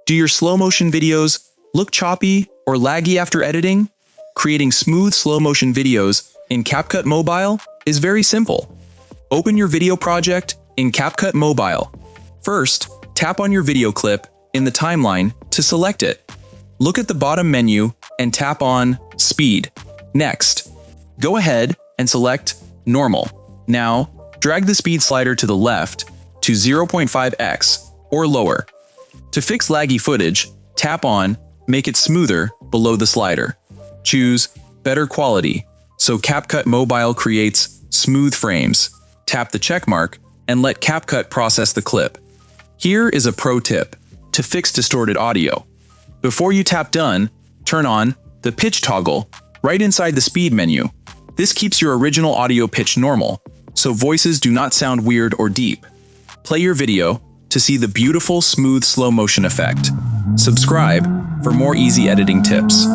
Do your slow motion videos look choppy or laggy after editing? Creating smooth slow motion videos in CapCut Mobile is very simple. Open your video project in CapCut Mobile. First, tap on your video clip in the timeline to select it. Look at the bottom menu and tap on Speed. Next, go ahead and select Normal. Now, drag the speed slider to the left to 0.5x or lower. To fix laggy footage, tap on Make it smoother below the slider. Choose Better Quality, so CapCut Mobile creates smooth frames. Tap the check mark and let CapCut process the clip. Here is a pro tip to fix distorted audio. Before you tap Done, turn on the pitch toggle right inside the speed menu. This keeps your original audio pitch normal, so voices do not sound weird or deep. Play your video to see the beautiful smooth slow motion effect. Subscribe for more easy editing tips.